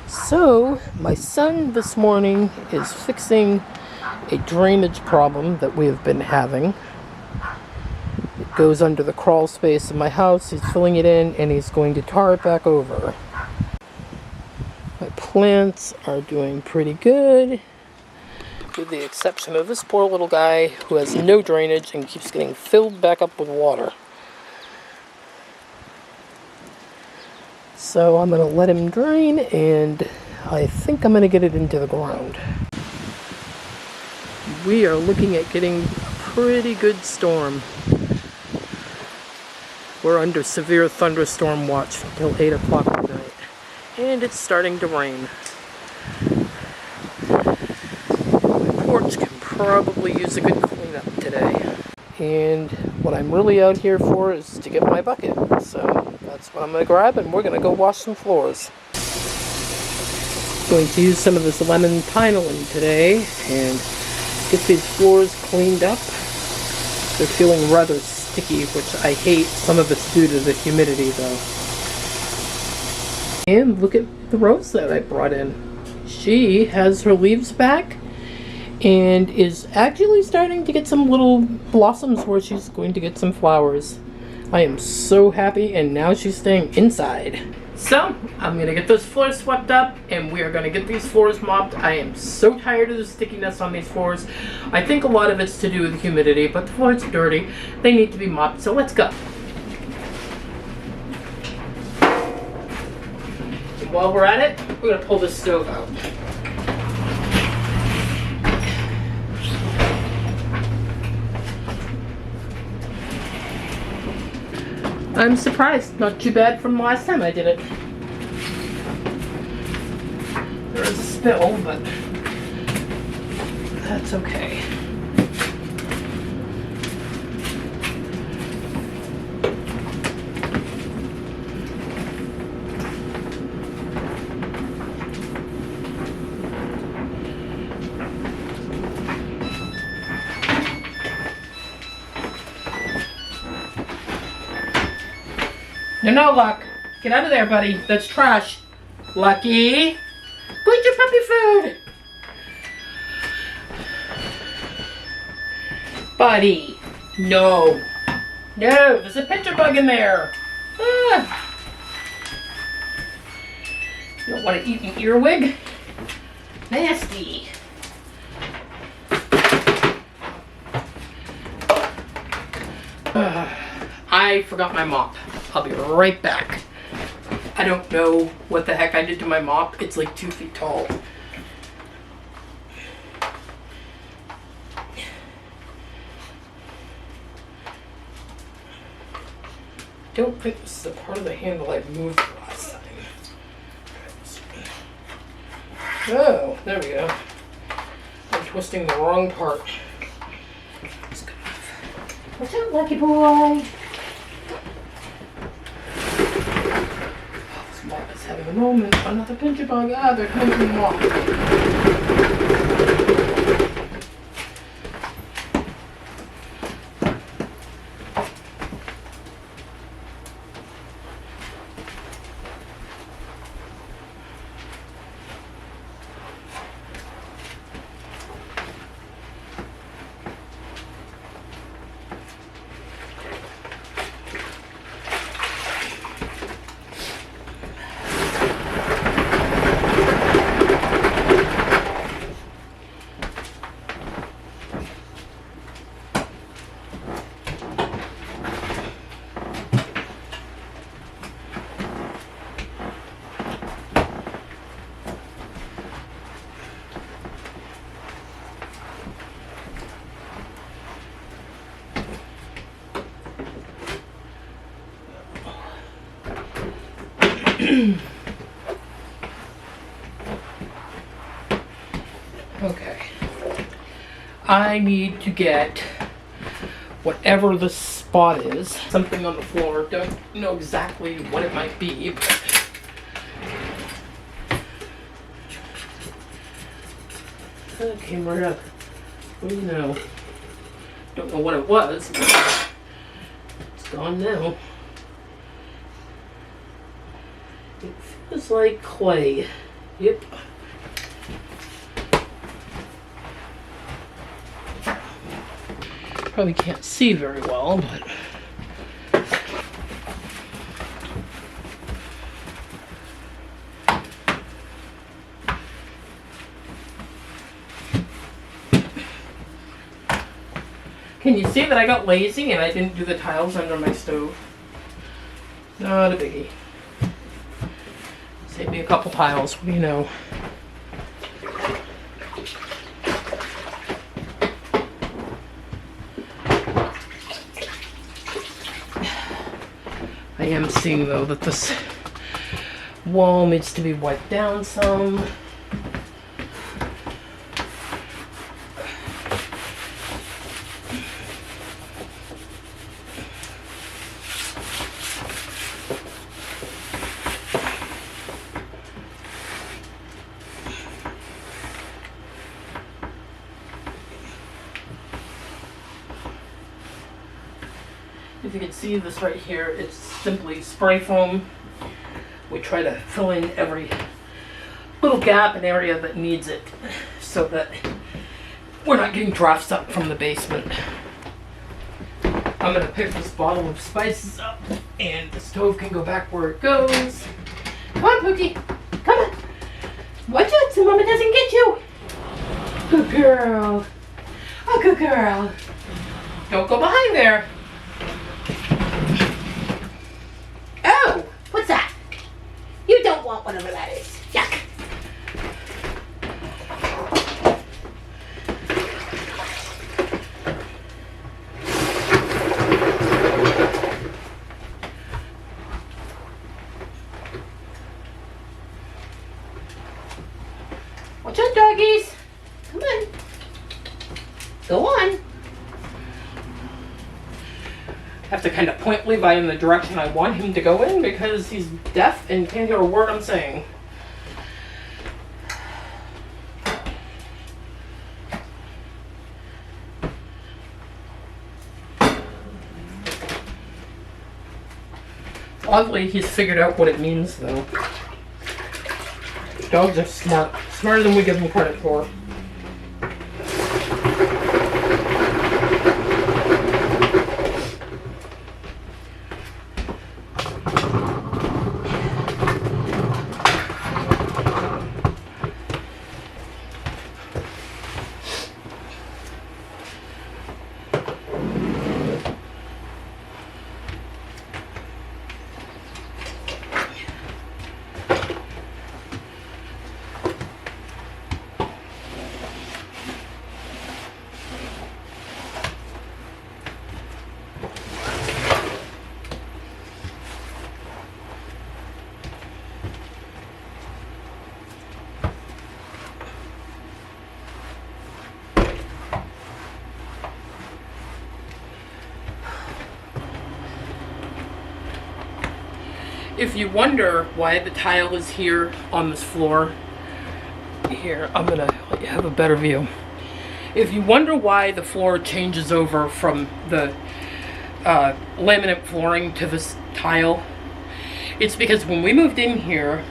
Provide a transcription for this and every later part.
So, my son this morning is fixing a drainage problem that we have been having. It goes under the crawl space of my house. He's filling it in and he's going to tar it back over. My plants are doing pretty good, with the exception of this poor little guy who has no drainage and keeps getting filled back up with water. So I'm going to let him drain, and I think I'm going to get it into the ground. We are looking at getting a pretty good storm. We're under severe thunderstorm watch until 8 o'clock at night. And it's starting to rain. My porch can probably use a good cleanup today. And what I'm really out here for is to get my bucket. So that's what I'm going to grab, and we're going to go wash some floors. Going to use some of this lemon pinealon today and get these floors cleaned up. They're feeling rather sticky, which I hate. Some of it's due to the humidity though. And look at the rose that I brought in. She has her leaves back and is actually starting to get some little blossoms where she's going to get some flowers. I am so happy, and now she's staying inside. So, I'm going to get those floors swept up, and we are going to get these floors mopped. I am so tired of the stickiness on these floors. I think a lot of it's to do with the humidity, but the floors are dirty. They need to be mopped, so let's go. And while we're at it, we're going to pull this stove out. I'm surprised, not too bad from the last time I did it. There is a spill, but that's okay. No, Luck. Get out of there, buddy. That's trash. Lucky. Go eat your puppy food. Buddy. No. No, there's a pincher bug in there. Ah. You don't want to eat an earwig? Nasty. I forgot my mop. I'll be right back. I don't know what the heck I did to my mop. It's like 2 feet tall. Don't think this is a part of the handle I moved last time. Oh, there we go. I'm twisting the wrong part. Let's go. Watch out, Lucky boy. Mop is having a moment. Another pincher bug. Ah, they're coming from the mop. Okay. I need to get whatever the spot is. Something on the floor. Don't know exactly what it might be, but it came right up. What do you know? Don't know what it was, but it's gone now. It feels like clay. Yep. Probably can't see very well, but can you see that I got lazy and I didn't do the tiles under my stove? Not a biggie. Save me a couple tiles, what do you know? I am seeing though that this wall needs to be wiped down some. If you can see this right here, it's simply spray foam. We try to fill in every little gap and area that needs it so that we're not getting drafts up from the basement. I'm going to pick this bottle of spices up and the stove can go back where it goes. Come on, Pookie. Come on. Watch out so Mama doesn't get you. Good girl. Oh, good girl. Don't go behind there. Oh, what's that? You don't want whatever that is. Yuck. Watch out, doggies. Come on. Go on. I have to kind of point Levi in the direction I want him to go in because he's deaf and can't hear a word I'm saying. Oddly, he's figured out what it means though. Dogs are smart. Smarter than we give them credit for. If you wonder why the tile is here on this floor, here, I'm gonna let you have a better view. If you wonder why the floor changes over from the laminate flooring to this tile, it's because when we moved in here,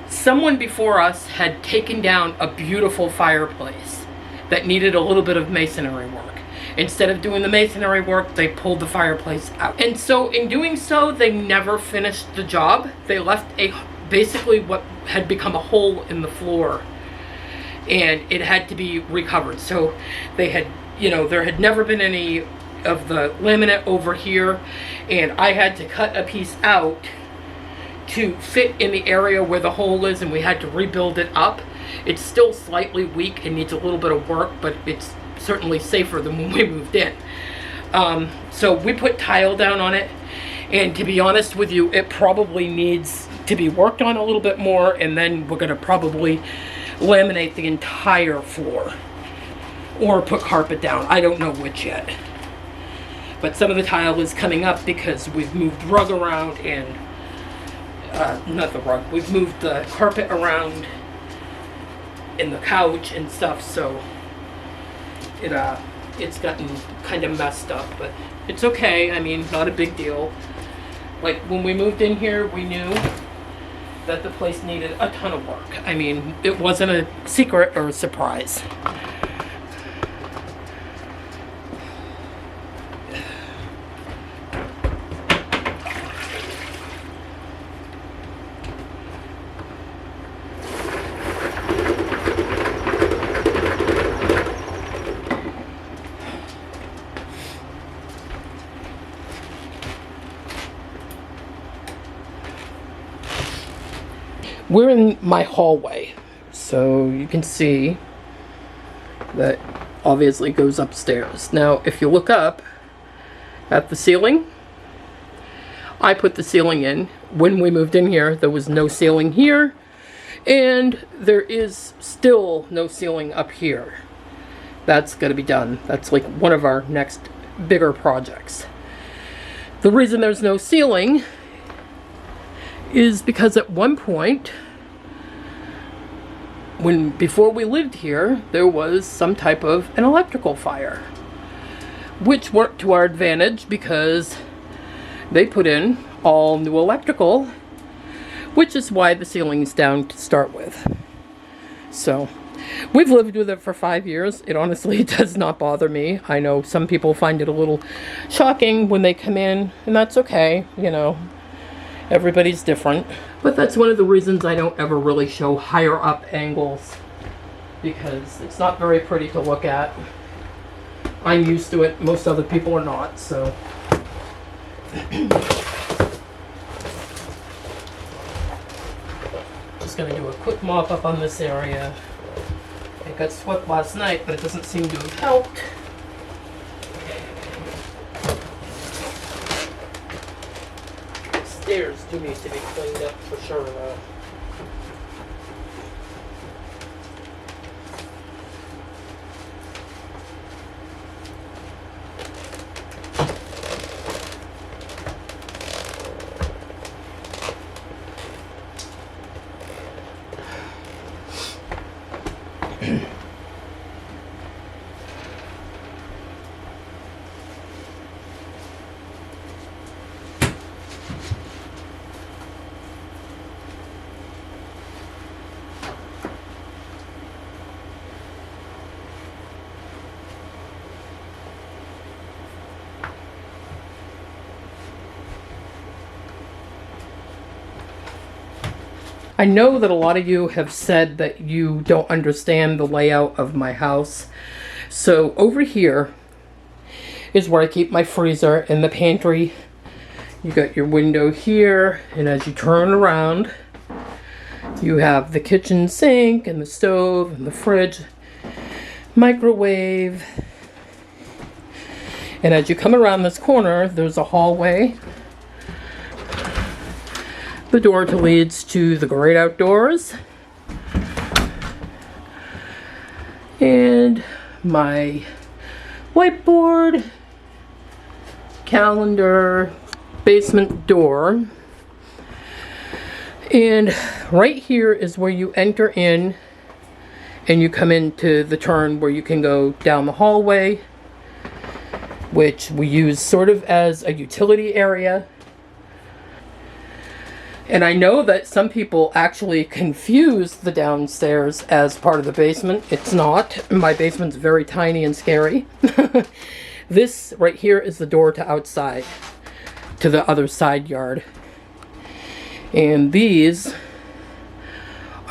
someone before us had taken down a beautiful fireplace that needed a little bit of masonry work. Instead of doing the masonry work, they pulled the fireplace out. And so in doing so, they never finished the job. They left basically what had become a hole in the floor, and it had to be recovered. So they had, there had never been any of the laminate over here, and I had to cut a piece out to fit in the area where the hole is, and we had to rebuild it up. It's still slightly weak and needs a little bit of work, but it's certainly safer than when we moved in. So we put tile down on it, and to be honest with you, it probably needs to be worked on a little bit more, and then we're going to probably laminate the entire floor or put carpet down. I don't know which yet. But some of the tile is coming up because we've moved rug around and not the rug, we've moved the carpet around in the couch and stuff, so it's gotten kind of messed up, but it's okay. I mean, not a big deal. Like when we moved in here, we knew that the place needed a ton of work. I mean, it wasn't a secret or a surprise. We're in my hallway, so you can see that obviously goes upstairs. Now, if you look up at the ceiling, I put the ceiling in. When we moved in here, there was no ceiling here, and there is still no ceiling up here. That's got to be done. That's like one of our next bigger projects. The reason there's no ceiling is because at one point, before we lived here, there was some type of an electrical fire, which worked to our advantage because they put in all new electrical, which is why the ceiling's down to start with. So we've lived with it for 5 years. It honestly does not bother me. I know some people find it a little shocking when they come in, and that's okay, you know. Everybody's different. But that's one of the reasons I don't ever really show higher up angles, because it's not very pretty to look at. I'm used to it. Most other people are not, so. Just gonna do a quick mop up on this area. It got swept last night, but it doesn't seem to have helped. Stairs do need to be cleaned up for sure though. I know that a lot of you have said that you don't understand the layout of my house. So over here is where I keep my freezer and the pantry. You got your window here, and as you turn around, you have the kitchen sink and the stove and the fridge, microwave. And as you come around this corner, there's a hallway. The door leads to the great outdoors, and my whiteboard, calendar, basement door. And right here is where you enter in and you come into the turn where you can go down the hallway, which we use sort of as a utility area. And I know that some people actually confuse the downstairs as part of the basement. It's not. My basement's very tiny and scary. This right here is the door to outside, to the other side yard. And these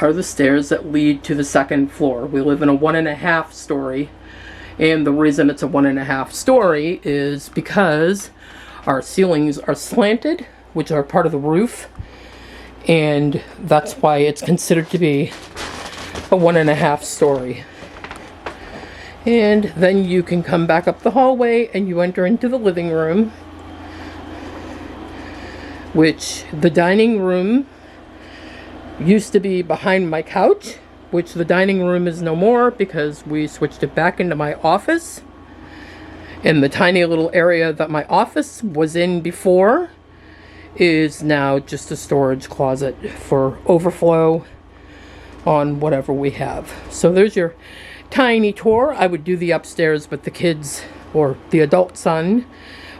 are the stairs that lead to the second floor. We live in a 1.5 story. And the reason it's a 1.5 story is because our ceilings are slanted, which are part of the roof. And that's why it's considered to be a 1.5 story. And then you can come back up the hallway and you enter into the living room, which the dining room used to be behind my couch, which the dining room is no more because we switched it back into my office. And the tiny little area that my office was in before is now just a storage closet for overflow on whatever we have. So there's your tiny tour. I would do the upstairs, but the kids, or the adult son,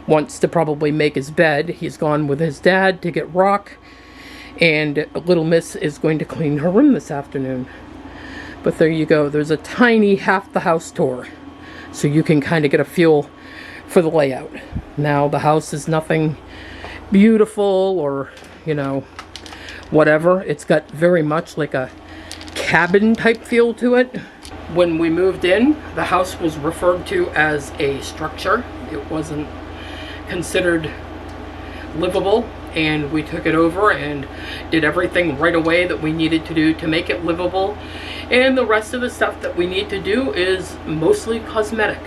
wants to probably make his bed. He's gone with his dad to get rock, And little Miss is going to clean her room this afternoon. But there you go. There's a tiny half the house tour, so you can kind of get a feel for the layout. Now, the house is nothing beautiful or, you know, whatever. It's got very much like a cabin type feel to it. When we moved in, the house was referred to as a structure. It wasn't considered livable, and we took it over and did everything right away that we needed to do to make it livable. And the rest of the stuff that we need to do is mostly cosmetic.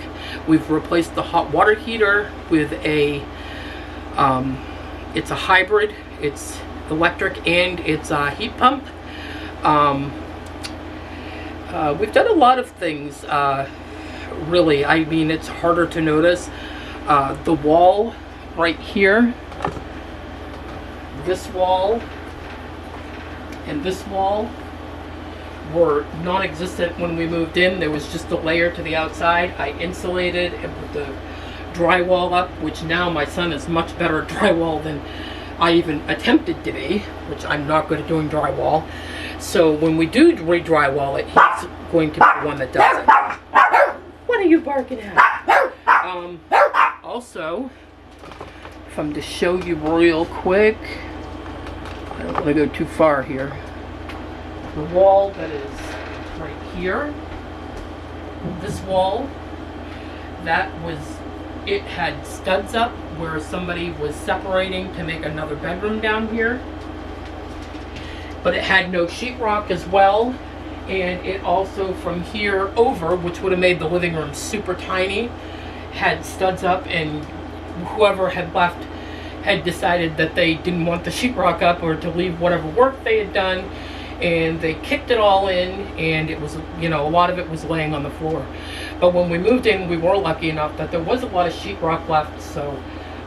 We've replaced the hot water heater with a it's a hybrid. It's electric and it's a heat pump. We've done a lot of things, really. I mean, it's harder to notice. The wall right here, this wall, and this wall were non-existent when we moved in. There was just a layer to the outside. I insulated and put the drywall up, which now my son is much better at drywall than I even attempted to be, which I'm not good at doing drywall. So when we do re-drywall it, he's going to be the one that does it. What are you barking at? Also, if I'm to show you real quick, I don't want to go too far here. The wall that is right here, this wall, it had studs up where somebody was separating to make another bedroom down here. But it had no sheetrock as well, and it also from here over, which would have made the living room super tiny, had studs up, and whoever had left had decided that they didn't want the sheetrock up or to leave whatever work they had done, and they kicked it all in, and it was, you know, a lot of it was laying on the floor. But when we moved in, we were lucky enough that there was a lot of sheetrock left, so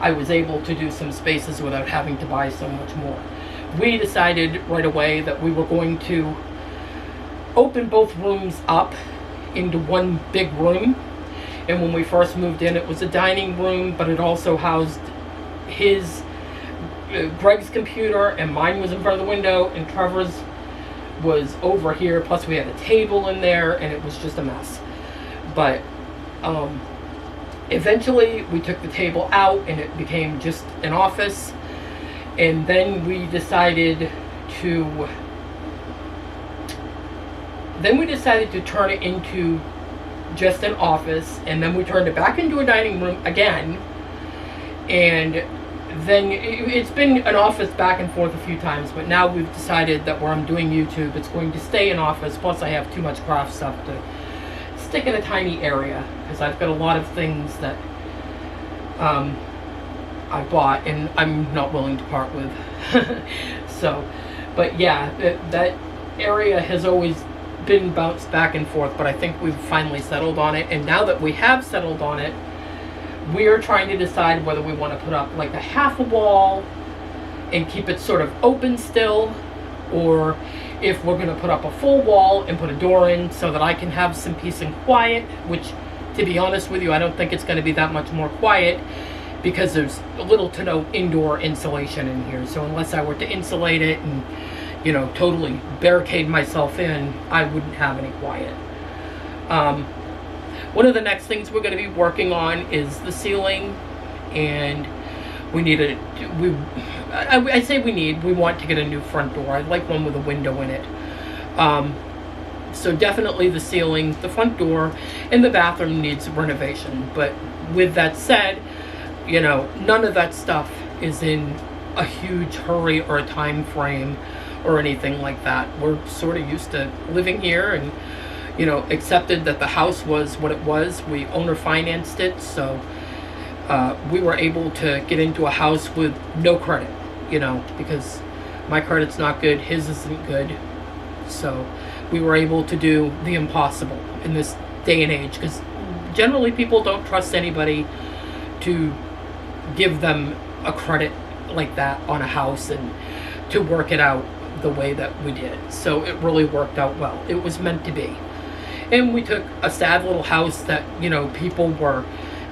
I was able to do some spaces without having to buy so much more. We decided right away that we were going to open both rooms up into one big room. And when we first moved in, it was a dining room, but it also housed Greg's computer, and mine was in front of the window, and Trevor's was over here. Plus we had a table in there, and it was just a mess. But eventually we took the table out and it became just an office. And then we decided to turn it into just an office, and then we turned it back into a dining room again. And then it's been an office back and forth a few times, but now we've decided that where I'm doing YouTube, it's going to stay an office. Plus I have too much craft stuff to stick in a tiny area, because I've got a lot of things that I bought and I'm not willing to part with. So, but yeah, that area has always been bounced back and forth, but I think we've finally settled on it. And now that we have settled on it, we are trying to decide whether we want to put up like a half a wall and keep it sort of open still, or if we're going to put up a full wall and put a door in so that I can have some peace and quiet, which, to be honest with you, I don't think it's going to be that much more quiet, because there's little to no indoor insulation in here. So unless I were to insulate it and, you know, totally barricade myself in, I wouldn't have any quiet. One of the next things we're going to be working on is the ceiling, and we want to get a new front door. I'd like one with a window in it. So definitely the ceiling, the front door, and the bathroom needs renovation. But with that said, you know, none of that stuff is in a huge hurry or a time frame or anything like that. We're sort of used to living here and, you know, accepted that the house was what it was. We owner financed it, so we were able to get into a house with no credit, you know, because my credit's not good, his isn't good. So we were able to do the impossible in this day and age, because generally people don't trust anybody to give them a credit like that on a house and to work it out the way that we did. So it really worked out well. It was meant to be. And we took a sad little house that, you know, people were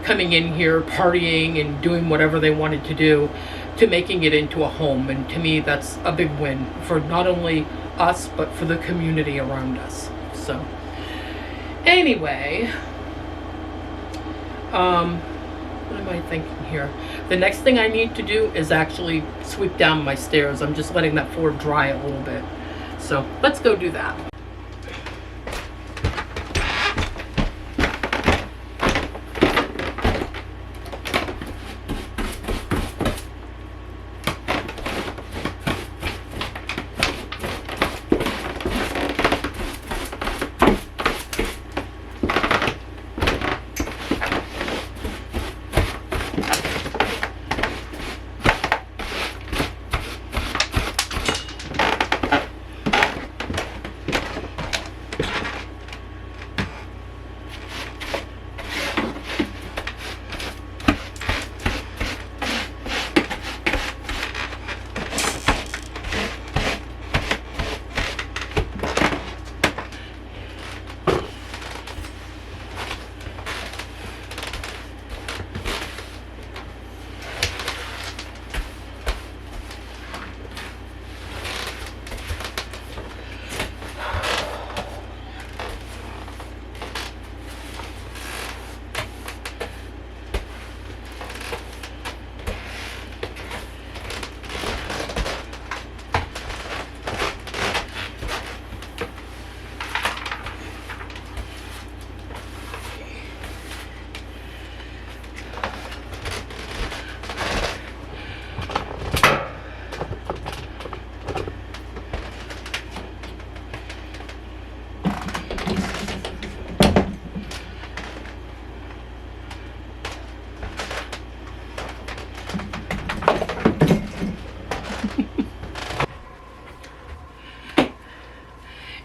coming in here, partying and doing whatever they wanted to do, to making it into a home. And to me, that's a big win for not only us, but for the community around us. So anyway, what am I thinking here? The next thing I need to do is actually sweep down my stairs. I'm just letting that floor dry a little bit. So let's go do that.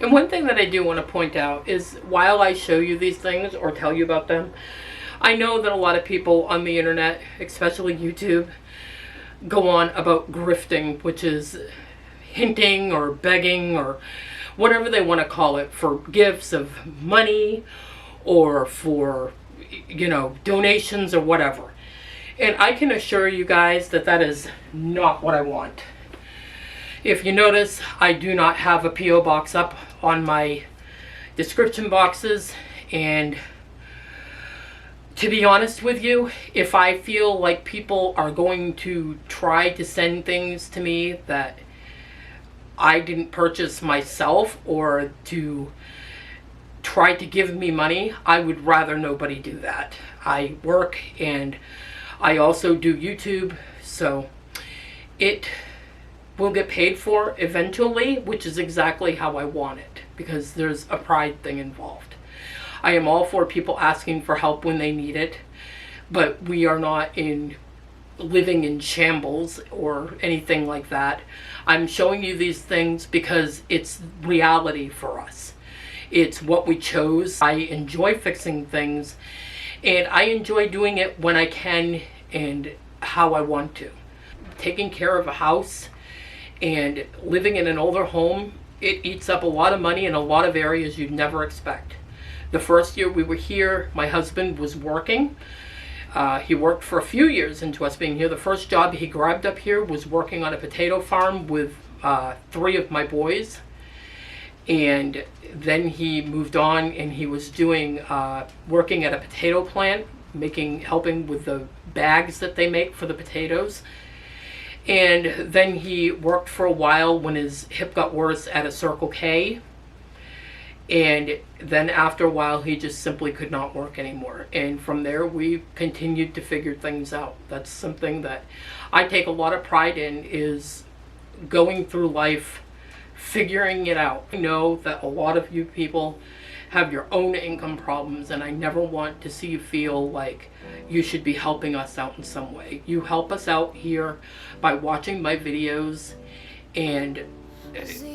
And one thing that I do want to point out is, while I show you these things or tell you about them, I know that a lot of people on the internet, especially YouTube, go on about grifting, which is hinting or begging or whatever they want to call it, for gifts of money or for, you know, donations or whatever. And I can assure you guys that that is not what I want. If you notice, I do not have a P.O. box up on my description boxes, and to be honest with you, if I feel like people are going to try to send things to me that I didn't purchase myself, or to try to give me money, I would rather nobody do that. I work and I also do YouTube, so it will get paid for eventually, which is exactly how I want it, because there's a pride thing involved. I am all for people asking for help when they need it, but we are not living in shambles or anything like that. I'm showing you these things because it's reality for us. It's what we chose. I enjoy fixing things, and I enjoy doing it when I can and how I want to. Taking care of a house and living in an older home, it eats up a lot of money in a lot of areas you'd never expect. The first year we were here, my husband was working. He worked for a few years into us being here. The first job he grabbed up here was working on a potato farm with 3 of my boys. And then he moved on and he was doing working at a potato plant, helping with the bags that they make for the potatoes. And then he worked for a while when his hip got worse at a Circle K. And then after a while, he just simply could not work anymore. And from there, we continued to figure things out. That's something that I take a lot of pride in, is going through life, figuring it out. I know that a lot of you people have your own income problems, and I never want to see you feel like you should be helping us out in some way. You help us out here by watching my videos and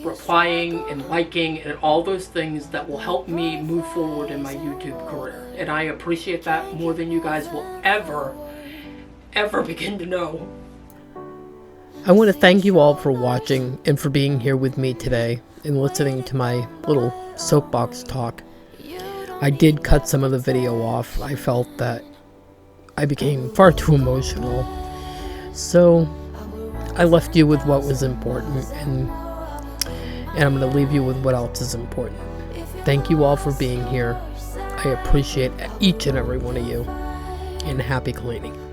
replying and liking and all those things that will help me move forward in my YouTube career. And I appreciate that more than you guys will ever begin to know. I want to thank you all for watching and for being here with me today and listening to my little soapbox talk. I did cut some of the video off. I felt that I became far too emotional. So I left you with what was important, and I'm going to leave you with what else is important. Thank you all for being here. I appreciate each and every one of you, and happy cleaning.